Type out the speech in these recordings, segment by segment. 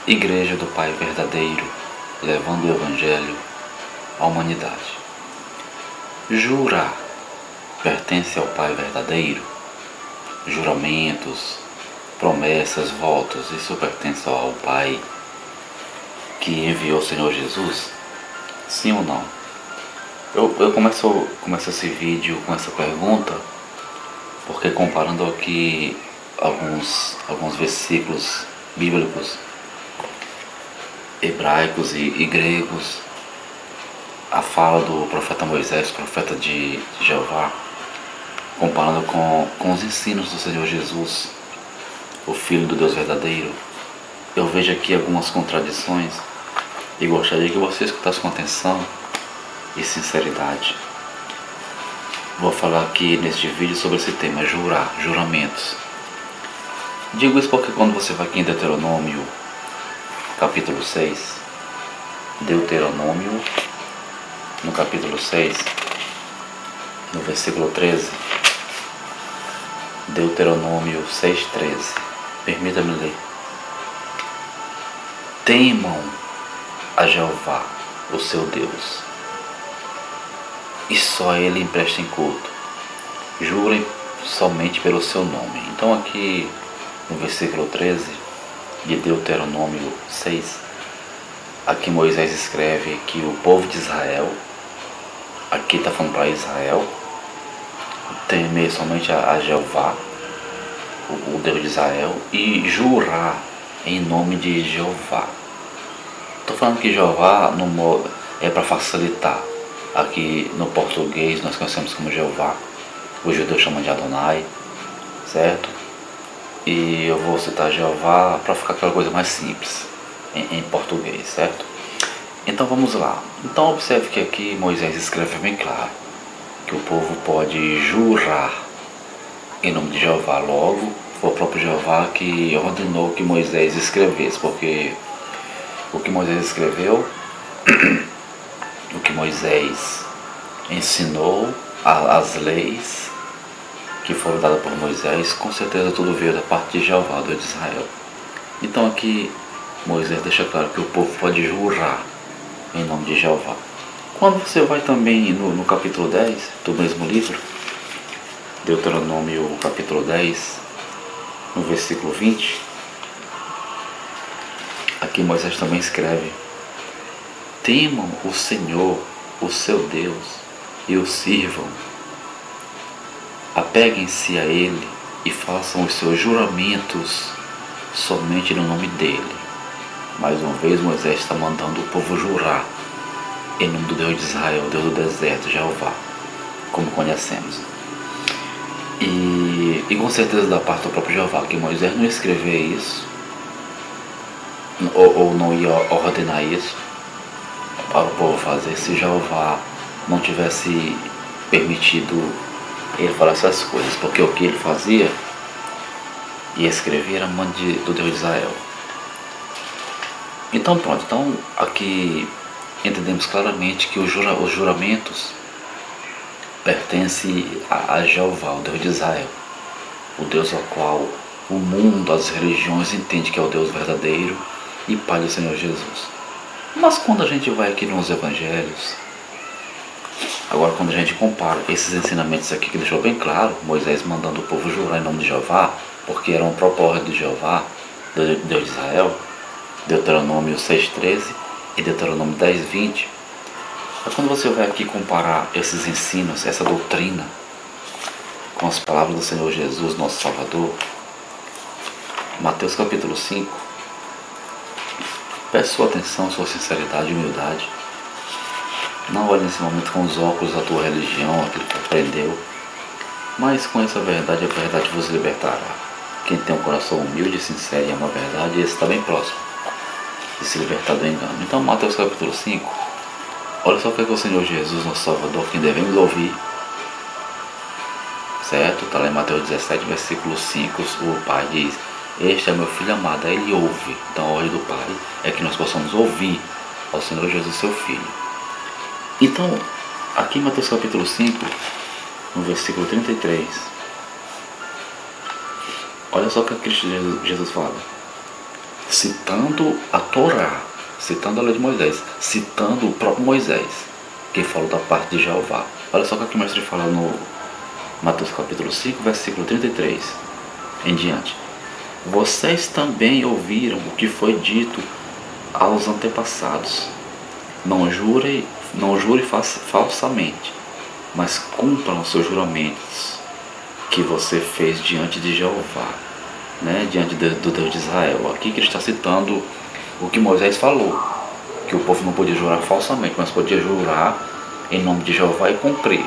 Igreja do Pai verdadeiro, levando o Evangelho à humanidade. Jurar pertence ao Pai verdadeiro? Juramentos, promessas, votos, isso pertence ao Pai que enviou o Senhor Jesus? Sim ou não? Eu começo esse vídeo com essa pergunta porque, comparando aqui alguns versículos bíblicos hebraicos e gregos, a fala do profeta Moisés, profeta de Jeová, comparando com os ensinos do Senhor Jesus, o Filho do Deus verdadeiro, eu vejo aqui algumas contradições e gostaria que você escutasse com atenção e sinceridade. Vou falar aqui neste vídeo sobre esse tema, jurar, juramentos. Digo isso porque quando você vai aqui em Deuteronômio, capítulo 6, Deuteronômio, no capítulo 6, no versículo 13, Deuteronômio 6,13, permita-me ler. Temam a Jeová, o seu Deus, e só a Ele emprestem culto. Jurem somente pelo seu nome. Então aqui no versículo 13 de Deuteronômio 6, aqui Moisés escreve que o povo de Israel, aqui está falando para Israel, temer somente a Jeová, o Deus de Israel, e jurar em nome de Jeová. Estou falando que Jeová é para facilitar. Aqui no português nós conhecemos como Jeová, os judeus chamam de Adonai, certo? E eu vou citar Jeová para ficar aquela coisa mais simples em português, certo? Então vamos lá. Então observe que aqui Moisés escreve bem claro que o povo pode jurar em nome de Jeová. Logo, foi o próprio Jeová que ordenou que Moisés escrevesse, porque o que Moisés escreveu, o que Moisés ensinou, as leis que foram dadas por Moisés, com certeza tudo veio da parte de Jeová, Deus de Israel. Então aqui Moisés deixa claro que o povo pode jurar em nome de Jeová. Quando você vai também no capítulo 10 do mesmo livro, Deuteronômio capítulo 10, no versículo 20, aqui Moisés também escreve: temam o Senhor, o seu Deus, e o sirvam. Apeguem-se a Ele e façam os seus juramentos somente no nome dEle. Mais uma vez Moisés está mandando o povo jurar em nome do Deus de Israel, Deus do deserto, Jeová, como conhecemos. E com certeza da parte do próprio Jeová, que Moisés não ia escrever isso, ou não ia ordenar isso para o povo fazer, se Jeová não tivesse permitido ele falar essas coisas, porque o que ele fazia e escrevia era mão do Deus de Israel. Então pronto, então aqui entendemos claramente que os juramentos pertencem a Jeová, o Deus de Israel, o Deus ao qual o mundo, as religiões entendem que é o Deus verdadeiro e Pai do Senhor Jesus. Mas quando a gente vai aqui nos Evangelhos, agora quando a gente compara esses ensinamentos aqui que deixou bem claro, Moisés mandando o povo jurar em nome de Jeová, porque era um propósito de Jeová, Deus de Israel, Deuteronômio 6,13 e Deuteronômio 10,20, quando você vai aqui comparar esses ensinos, essa doutrina, com as palavras do Senhor Jesus, nosso Salvador, Mateus capítulo 5, peço sua atenção, sua sinceridade e humildade. Não olhe nesse momento com os óculos da tua religião, aquilo que aprendeu, mas conheça a verdade vos libertará. Quem tem um coração humilde, sincero e ama a verdade, esse está bem próximo de se libertar do engano. Então, Mateus capítulo 5, olha só o que é que o Senhor Jesus, nosso Salvador, quem devemos ouvir, certo? Está lá em Mateus 17, versículo 5, o Pai diz: este é meu filho amado, aí ele ouve. Então a ordem do Pai é que nós possamos ouvir ao Senhor Jesus, seu Filho. Então, aqui em Mateus capítulo 5, no versículo 33, olha só o que Cristo Jesus fala: citando a Torá, citando a lei de Moisés, citando o próprio Moisés, que falou da parte de Jeová. Olha só o que o mestre fala no Mateus capítulo 5, versículo 33 em diante. Vocês também ouviram o que foi dito aos antepassados. Não jure falsamente, mas cumpram os seus juramentos que você fez diante de Jeová, né? Diante do Deus de Israel. Aqui que ele está citando o que Moisés falou, que o povo não podia jurar falsamente, mas podia jurar em nome de Jeová e cumprir.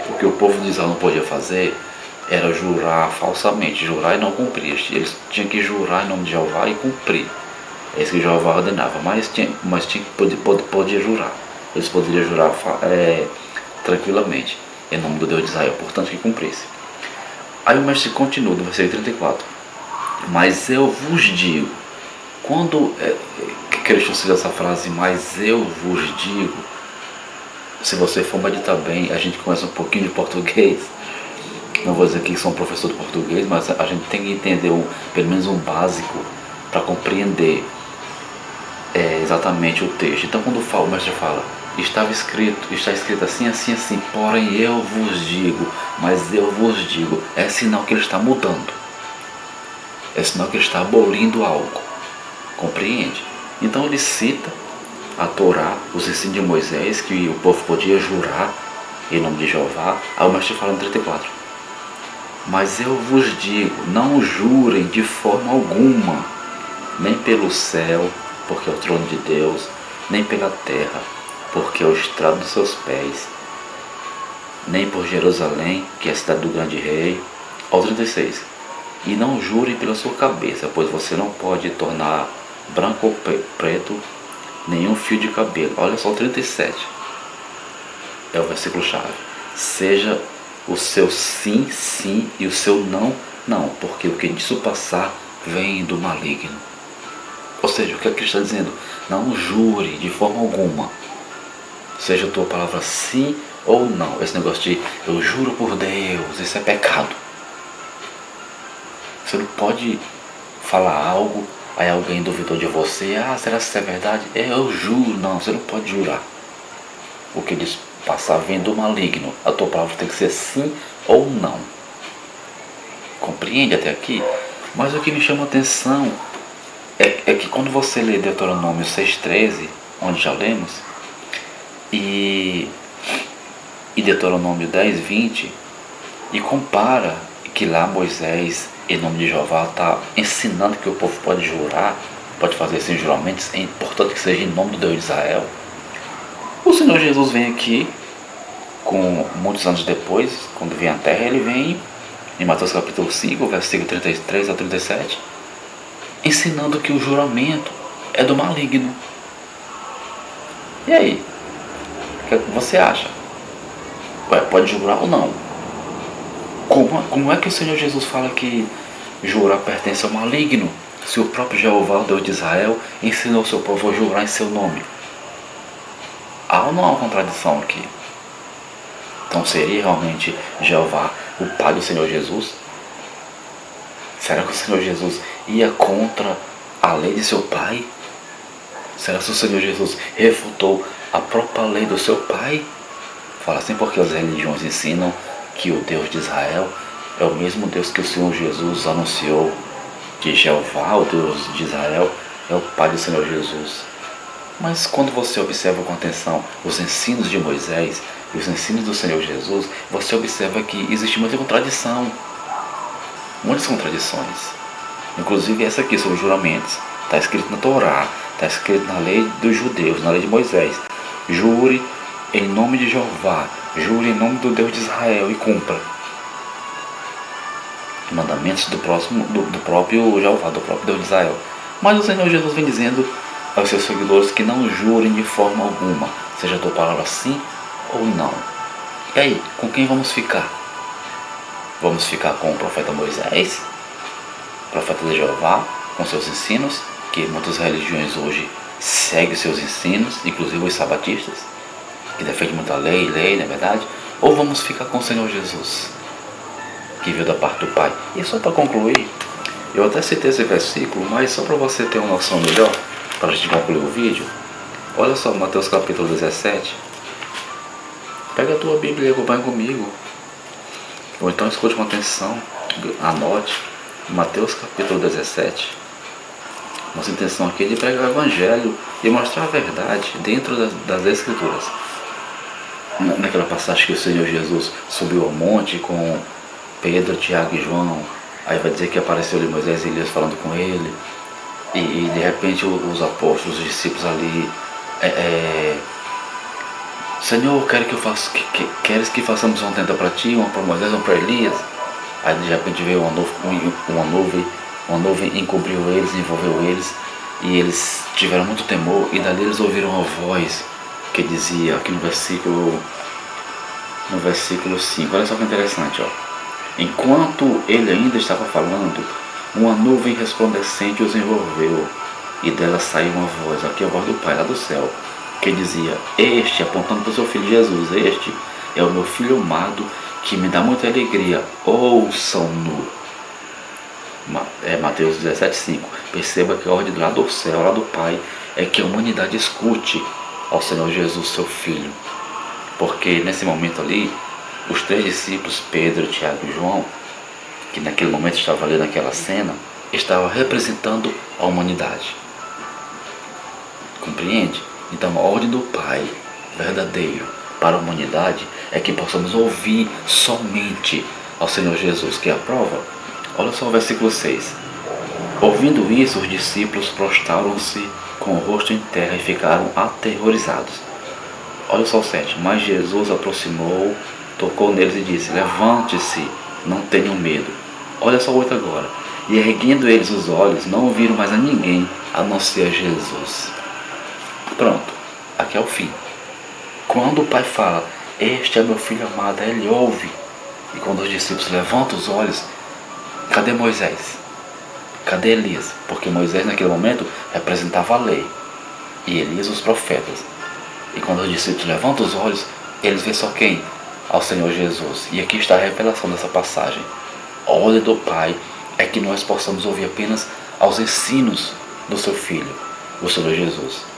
O que o povo de Israel não podia fazer era jurar falsamente, jurar e não cumprir. Eles tinham que jurar em nome de Jeová e cumprir. É isso que Jeová ordenava, mas podia jurar. Eles poderiam jurar tranquilamente em nome do Deus de Israel, portanto que cumprisse. Aí o mestre continua no versículo 34. Mas eu vos digo, quando Cristo usa essa frase, mas eu vos digo, se você for meditar bem, a gente conhece um pouquinho de português, não vou dizer que sou um professor de português, mas a gente tem que entender pelo menos um básico para compreender exatamente o texto. Então quando o mestre fala, está escrito assim, assim, assim, porém eu vos digo, mas eu vos digo, é sinal que ele está mudando, é sinal que ele está abolindo algo, compreende? Então ele cita a Torá, os ensinos de Moisés, que o povo podia jurar em nome de Jeová. Aí o mestre fala no 34, mas eu vos digo, não jurem de forma alguma, nem pelo céu, porque é o trono de Deus, nem pela terra, porque é o estrado dos seus pés, nem por Jerusalém, que é a cidade do grande rei. Ao 36, e não jurem pela sua cabeça, pois você não pode tornar branco ou preto nenhum fio de cabelo. Olha só o 37, é o versículo chave. Seja o seu sim, sim, e o seu não, não, porque o que disso passar vem do maligno. Ou seja, o que ele está dizendo? Não jure de forma alguma, seja a tua palavra sim ou não. Esse negócio de eu juro por Deus, isso é pecado. Você não pode falar algo, aí alguém duvidou de você, será que isso é verdade? Eu juro. Não, você não pode jurar. O que diz passar vem do maligno. A tua palavra tem que ser sim ou não. Compreende até aqui? Mas o que me chama a atenção é que quando você lê Deuteronômio 6,13, onde já lemos, e Deuteronômio 10,20, e compara que lá Moisés, em nome de Jeová, está ensinando que o povo pode jurar, pode fazer esses juramentos, é importante que seja em nome do Deus de Israel. O Senhor Jesus vem aqui, com muitos anos depois, quando vem à terra, ele vem em Mateus capítulo 5, versículo 33 a 37, ensinando que o juramento é do maligno. E aí? O que você acha? Pode jurar ou não? Como é que o Senhor Jesus fala que jurar pertence ao maligno, se o próprio Jeová, o Deus de Israel, ensinou o seu povo a jurar em seu nome? Há ou não há uma contradição aqui? Então seria realmente Jeová o pai do Senhor Jesus? Será que o Senhor Jesus ia contra a lei de seu pai? Será que o Senhor Jesus refutou a própria lei do seu pai? Fala assim porque as religiões ensinam que o Deus de Israel é o mesmo Deus que o Senhor Jesus anunciou, que Jeová, o Deus de Israel, é o pai do Senhor Jesus. Mas quando você observa com atenção os ensinos de Moisés e os ensinos do Senhor Jesus, você observa que existe muita contradição, muitas contradições. Inclusive essa aqui sobre juramentos. Está escrito na Torá, está escrito na lei dos judeus, na lei de Moisés. Jure em nome de Jeová, jure em nome do Deus de Israel e cumpra. Mandamentos do próprio Jeová, do próprio Deus de Israel. Mas o Senhor Jesus vem dizendo aos seus seguidores que não jurem de forma alguma, seja a tua palavra sim ou não. E aí, com quem vamos ficar? Vamos ficar com o profeta Moisés, profeta de Jeová, com seus ensinos, que muitas religiões hoje seguem seus ensinos, inclusive os sabatistas, que defendem muita lei, não é verdade? Ou vamos ficar com o Senhor Jesus, que veio da parte do Pai? E só para concluir, Eu até citei esse versículo, mas só para você ter uma noção melhor, para a gente concluir o vídeo, olha só Mateus capítulo 17. Pega a tua Bíblia e acompanha comigo. Ou então escute com atenção, anote. Mateus capítulo 17. Nossa intenção aqui é de pregar o Evangelho e mostrar a verdade dentro das Escrituras. Naquela passagem que o Senhor Jesus subiu ao monte com Pedro, Tiago e João, aí vai dizer que apareceu-lhe Moisés e Elias falando com ele, e de repente os apóstolos, os discípulos ali, Senhor, queres que façamos uma tenda para ti, uma para Moisés, uma para Elias? Aí de repente veio uma nuvem encobriu eles, envolveu eles, e eles tiveram muito temor, e dali eles ouviram uma voz que dizia, aqui no versículo 5, olha só que interessante, ó. Enquanto ele ainda estava falando, uma nuvem resplandecente os envolveu, e dela saiu uma voz, aqui é a voz do Pai lá do céu, que dizia, este, apontando para o seu filho Jesus, este é o meu filho amado, que me dá muita alegria, ouçam-no. Mateus 17,5. Perceba que a ordem lá do céu, lá do Pai, é que a humanidade escute ao Senhor Jesus, seu Filho. Porque nesse momento ali, os 3 discípulos, Pedro, Tiago e João, que naquele momento estavam ali naquela cena, estavam representando a humanidade. Compreende? Então a ordem do Pai verdadeiro para a humanidade é que possamos ouvir somente ao Senhor Jesus, que é a prova. Olha só o versículo 6. Ouvindo isso, os discípulos prostraram-se com o rosto em terra e ficaram aterrorizados. Olha só o 7. Mas Jesus aproximou, tocou neles e disse, levante-se, não tenham medo. Olha só o 8 agora. E erguendo eles os olhos, não viram mais a ninguém, a não ser Jesus. Pronto, aqui é o fim. Quando o Pai fala, este é meu filho amado, ele ouve. E quando os discípulos levantam os olhos, cadê Moisés? Cadê Elias? Porque Moisés naquele momento representava a lei e Elias os profetas. E quando os discípulos levantam os olhos, eles veem só quem? Ao Senhor Jesus. E aqui está a revelação dessa passagem. A ordem do Pai é que nós possamos ouvir apenas aos ensinos do seu Filho, o Senhor Jesus.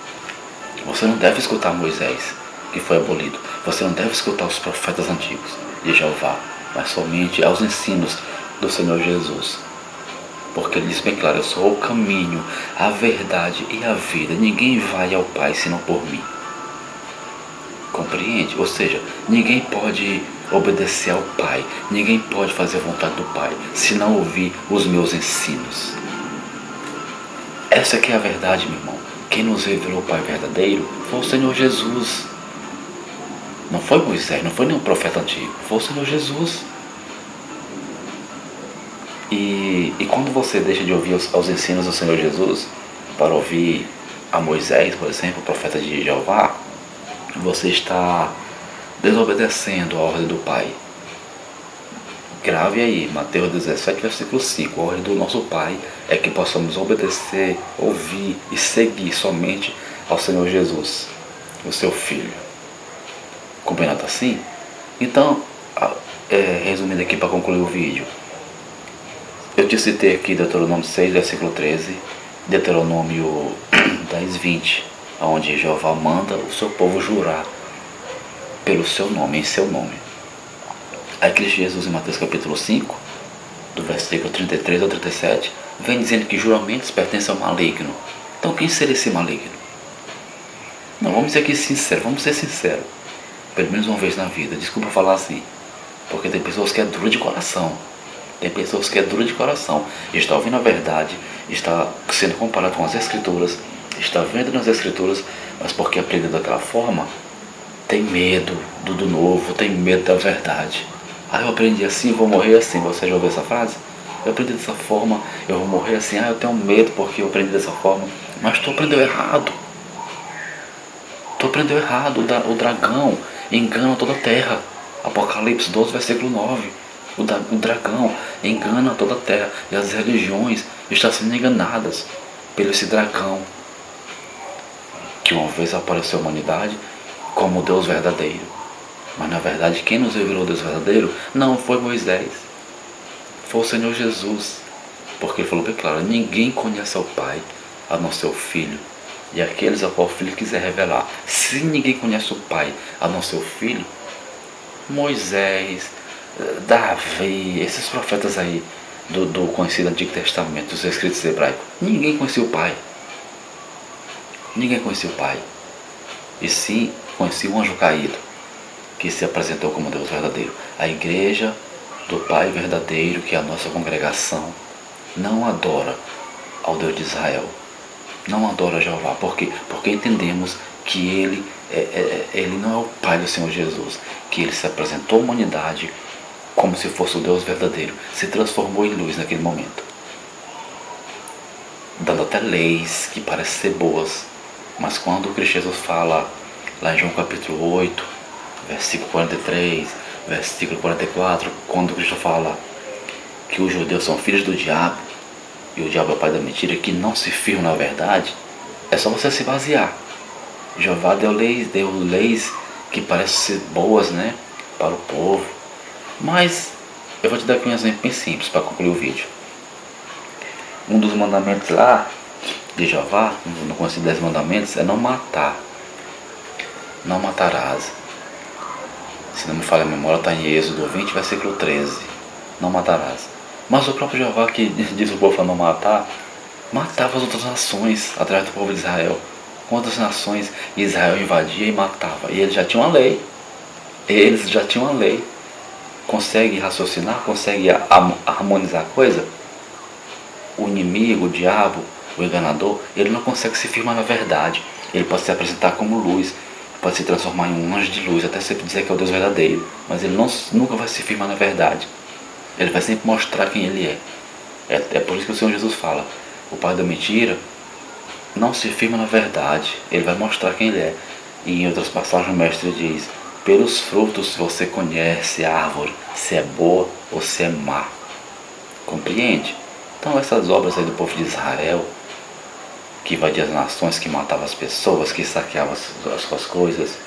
Você não deve escutar Moisés, que foi abolido. Você não deve escutar os profetas antigos de Jeová, mas somente aos ensinos do Senhor Jesus. Porque ele diz bem claro, eu sou o caminho, a verdade e a vida. Ninguém vai ao Pai senão por mim. Compreende? Ou seja, ninguém pode obedecer ao Pai, ninguém pode fazer a vontade do Pai, se não ouvir os meus ensinos. Essa que é a verdade, meu irmão. Quem nos revelou o Pai verdadeiro foi o Senhor Jesus. Não foi Moisés, não foi nenhum profeta antigo, foi o Senhor Jesus. E quando você deixa de ouvir os ensinos do Senhor Jesus para ouvir a Moisés, por exemplo, o profeta de Jeová, você está desobedecendo a ordem do Pai. Grave aí, Mateus 17, versículo 5. A ordem do nosso Pai é que possamos obedecer, ouvir e seguir somente ao Senhor Jesus, o seu Filho. Combinado assim? Então, resumindo aqui para concluir o vídeo, eu te citei aqui Deuteronômio 6, versículo 13, Deuteronômio 10, 20, onde Jeová manda o seu povo jurar pelo seu nome, em seu nome. Aí Cristo Jesus em Mateus capítulo 5, do versículo 33 ao 37, vem dizendo que juramentos pertencem ao maligno. Então quem seria esse maligno? Não, vamos ser aqui sinceros, vamos ser sinceros. Pelo menos uma vez na vida, desculpa falar assim, porque tem pessoas que é dura de coração. Tem pessoas que é dura de coração, está ouvindo a verdade, está sendo comparado com as Escrituras, está vendo nas Escrituras, mas porque aprendeu daquela forma, tem medo do novo, tem medo da verdade. Eu aprendi assim, vou morrer assim. Você já ouviu essa frase? Eu aprendi dessa forma, eu vou morrer assim. Eu tenho medo porque eu aprendi dessa forma. Mas tu aprendeu errado. Tu aprendeu errado. O dragão engana toda a terra. Apocalipse 12, versículo 9. O dragão engana toda a terra. E as religiões estão sendo enganadas pelo esse dragão que uma vez apareceu à humanidade como Deus verdadeiro. Mas na verdade quem nos revelou o Deus verdadeiro não foi Moisés, foi o Senhor Jesus. Porque ele falou bem claro, ninguém conhece ao Pai a não ser o Filho, e aqueles ao qual o Filho quiser revelar. Se ninguém conhece o Pai a não ser o Filho, Moisés, Davi, esses profetas aí do conhecido Antigo Testamento, dos escritos hebraicos, ninguém conhecia o Pai. Ninguém conhecia o Pai. E sim conhecia o anjo caído, que se apresentou como Deus verdadeiro. A igreja do Pai verdadeiro, que é a nossa congregação, não adora ao Deus de Israel. Não adora Jeová. Por quê? Porque entendemos que ele não é o Pai do Senhor Jesus, que ele se apresentou à humanidade como se fosse o Deus verdadeiro, se transformou em luz naquele momento, dando até leis que parecem ser boas, mas quando o Cristo Jesus fala lá em João capítulo 8, versículo 43, versículo 44, quando o Cristo fala que os judeus são filhos do diabo e o diabo é o pai da mentira, que não se firma na verdade, é só você se basear. Jeová deu leis que parecem ser boas, né, para o povo, mas eu vou te dar aqui um exemplo bem simples para concluir o vídeo. Um dos mandamentos lá de Jeová, no Conselho 10 Mandamentos, é não matar. Não matarás. Se não me falha a memória, está em Êxodo 20, versículo 13. Não matarás. Mas o próprio Jeová, que diz o povo para não matar, matava as outras nações através do povo de Israel. Quantas nações Israel invadia e matava? E eles já tinham uma lei. Eles já tinham uma lei. Consegue raciocinar? Consegue harmonizar a coisa? O inimigo, o diabo, o enganador, ele não consegue se firmar na verdade. Ele pode se apresentar como luz, pode se transformar em um anjo de luz, até sempre dizer que é o Deus verdadeiro, mas ele nunca vai se firmar na verdade. Ele vai sempre mostrar quem ele é. É por isso que o Senhor Jesus fala, o pai da mentira não se firma na verdade, ele vai mostrar quem ele é. E em outras passagens o mestre diz, pelos frutos você conhece a árvore, se é boa ou se é má. Compreende? Então essas obras aí do povo de Israel, que invadia as nações, que matava as pessoas, que saqueava as suas coisas,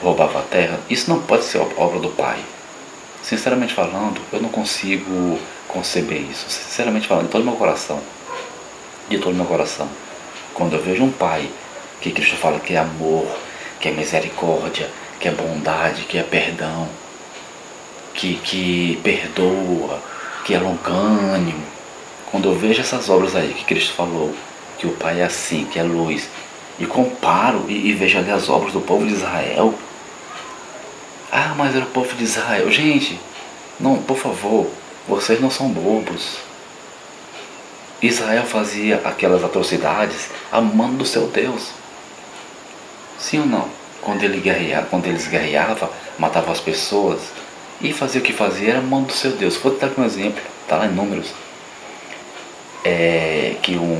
roubava a terra, isso não pode ser obra do Pai. Sinceramente falando, eu não consigo conceber isso. Sinceramente falando, de todo meu coração. De todo meu coração. Quando eu vejo um Pai, que Cristo fala que é amor, que é misericórdia, que é bondade, que é perdão, que perdoa, que é longânimo. Quando eu vejo essas obras aí que Cristo falou, que o Pai é assim, que é luz, e comparo e vejo ali as obras do povo de Israel. Ah, mas era o povo de Israel. Gente, não, por favor, vocês não são bobos. Israel fazia aquelas atrocidades amando o seu Deus. Sim ou não? Quando eles guerreavam, matavam as pessoas e fazia o que fazia era amando o seu Deus. Vou dar aqui um exemplo, está lá em Números.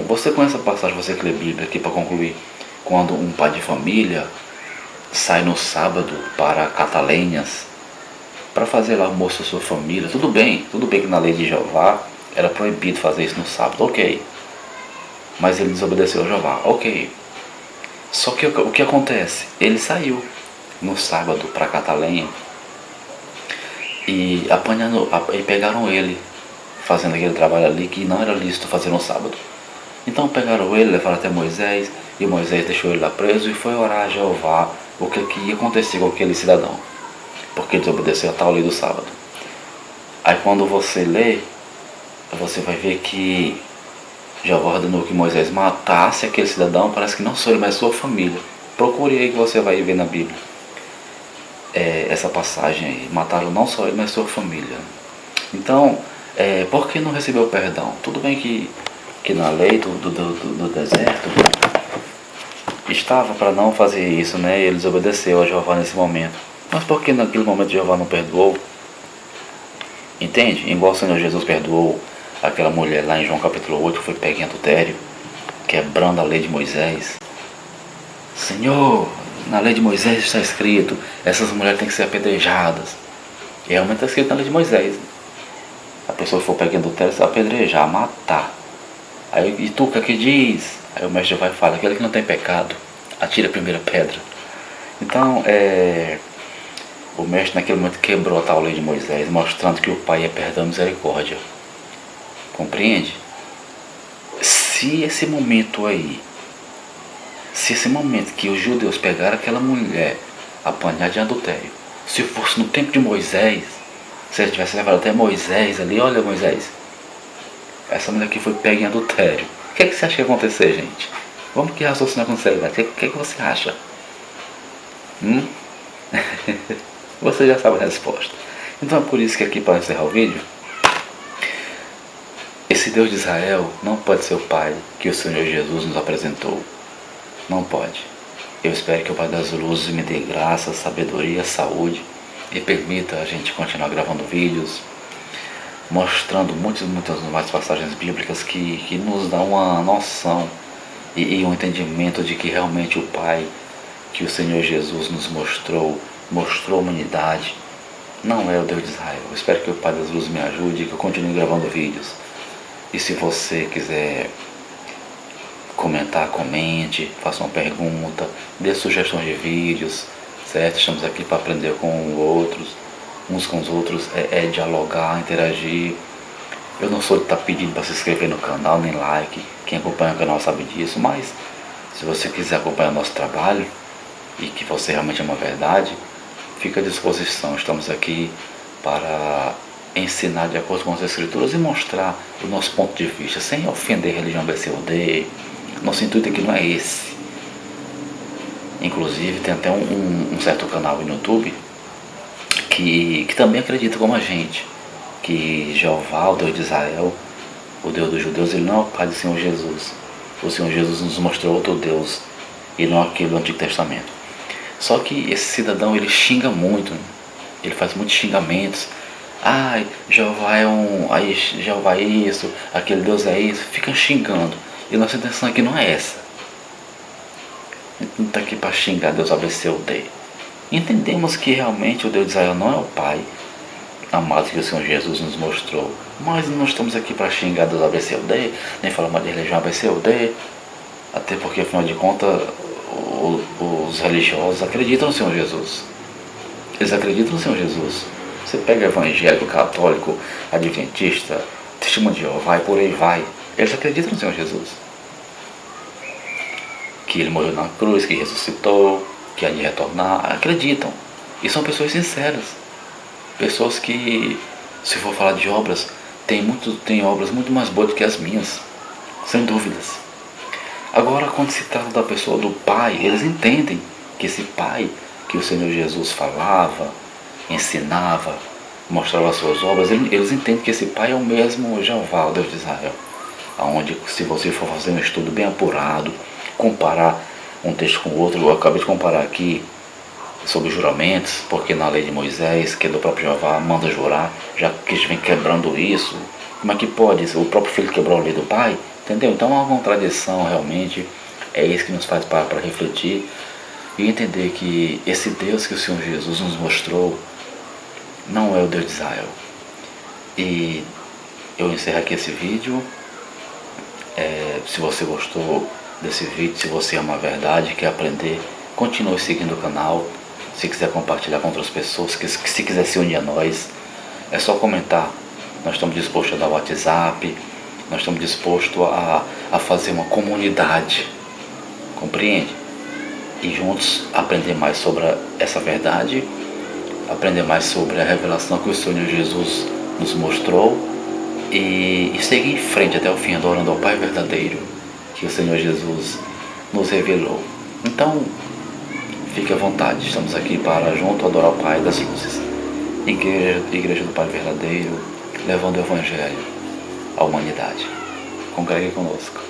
Você conhece a passagem, você que lê Bíblia aqui para concluir, quando um pai de família sai no sábado para catar lenhas para fazer lá almoço à sua família. Tudo bem que na lei de Jeová era proibido fazer isso no sábado, ok, mas ele desobedeceu a Jeová, ok. Só que o que acontece? Ele saiu no sábado para catar lenha e pegaram ele fazendo aquele trabalho ali que não era lícito fazer no sábado. Então pegaram ele, levaram até Moisés, e Moisés deixou ele lá preso e foi orar a Jeová o que ia acontecer com aquele cidadão, porque desobedeceu a tal lei do sábado. Aí quando você lê, você vai ver que Jeová ordenou que Moisés matasse aquele cidadão, parece que não só ele, mas sua família. Procure aí que você vai ver na Bíblia essa passagem aí, mataram não só ele, mas sua família. Então, por que não recebeu perdão? Tudo bem que na lei do deserto estava para não fazer isso, né? Ele desobedeceu a Jeová nesse momento. Mas por que naquele momento Jeová não perdoou? Entende? Igual o Senhor Jesus perdoou aquela mulher lá em João capítulo 8, que foi pega em adultério, quebrando a lei de Moisés. Senhor, na lei de Moisés está escrito, essas mulheres têm que ser apedrejadas. E realmente está escrito na lei de Moisés. A pessoa que for pega em adultério, você vai apedrejar, matar. Aí, e tu, o que diz? Aí o mestre vai falar, aquele que não tem pecado, atira a primeira pedra. Então, o mestre naquele momento quebrou a tal lei de Moisés, mostrando que o Pai é perdão e misericórdia. Compreende? se esse momento aí, se esse momento que os judeus pegaram aquela mulher apanhada de adultério, se fosse no tempo de Moisés, se ele tivesse levado até Moisés ali, olha Moisés, essa mulher aqui foi pega em adultério. O que é que você acha que ia acontecer, gente? Vamos que raciocinar com seriedade. O que é que você acha? Você já sabe a resposta. Então é por isso que aqui, para encerrar o vídeo, esse Deus de Israel não pode ser o Pai que o Senhor Jesus nos apresentou. Não pode. Eu espero que o Pai das Luzes me dê graça, sabedoria, saúde e permita a gente continuar gravando vídeos, mostrando muitas mais passagens bíblicas que nos dão uma noção e um entendimento de que realmente o Pai que o Senhor Jesus nos mostrou a humanidade, não é o Deus de Israel. Eu espero que o Pai das Luzes me ajude e que eu continue gravando vídeos. E se você quiser comentar, comente, faça uma pergunta, dê sugestões de vídeos, certo? Estamos aqui para aprender uns com os outros, é dialogar, interagir. Eu não sou de estar pedindo para se inscrever no canal, nem like, quem acompanha o canal sabe disso, mas se você quiser acompanhar o nosso trabalho e que você realmente é uma verdade, fica à disposição. Estamos aqui para ensinar de acordo com as escrituras e mostrar o nosso ponto de vista, sem ofender a religião BCOD. Nosso intuito aqui não é esse. Inclusive tem até um certo canal no YouTube que também acredita como a gente, que Jeová, o Deus de Israel, o Deus dos judeus, ele não é o Pai do Senhor Jesus. O Senhor Jesus nos mostrou outro Deus e não aquele do Antigo Testamento. Só que esse cidadão, ele xinga muito, ele faz muitos xingamentos. Ai, Jeová Jeová é isso, aquele Deus é isso, fica xingando. E nossa intenção aqui não é essa. A gente não está aqui para xingar Deus ABCD. Entendemos que realmente o Deus de Israel não é o Pai amado que o Senhor Jesus nos mostrou. Mas não estamos aqui para xingar Deus ABCD, nem falar mal de religião ABCD. Até porque, afinal de contas, os religiosos acreditam no Senhor Jesus. Eles acreditam no Senhor Jesus. Você pega evangélico, católico, adventista, testemunho de Jeová e por aí vai. Eles acreditam no Senhor Jesus. Que Ele morreu na cruz, que ressuscitou, que há de retornar. Acreditam. E são pessoas sinceras. Pessoas que, se for falar de obras, tem obras muito mais boas do que as minhas. Sem dúvidas. Agora, quando se trata da pessoa do Pai, eles entendem que esse Pai que o Senhor Jesus falava, ensinava, mostrava as suas obras, eles entendem que esse Pai é o mesmo Jeová, o Deus de Israel. Onde, se você for fazer um estudo bem apurado, comparar um texto com o outro, eu acabei de comparar aqui sobre juramentos, porque na lei de Moisés, que é do próprio Jeová, manda jurar, já que eles vêm quebrando isso, como é que pode? O próprio filho quebrou a lei do pai? Entendeu? Então é uma contradição realmente, é isso que nos faz parar para refletir e entender que esse Deus que o Senhor Jesus nos mostrou não é o Deus de Israel. E eu encerro aqui esse vídeo. Se você gostou desse vídeo, se você ama a verdade, quer aprender, continue seguindo o canal. Se quiser compartilhar com outras pessoas, se quiser se unir a nós, é só comentar. Nós estamos dispostos a dar o WhatsApp, nós estamos dispostos a fazer uma comunidade, compreende? E juntos aprender mais sobre essa verdade, aprender mais sobre a revelação que o Senhor Jesus nos mostrou e seguir em frente até o fim, adorando ao Pai verdadeiro que o Senhor Jesus nos revelou. Então, fique à vontade, estamos aqui para junto adorar o Pai das Luzes. Igreja do Pai verdadeiro, levando o Evangelho à humanidade. Congregue conosco.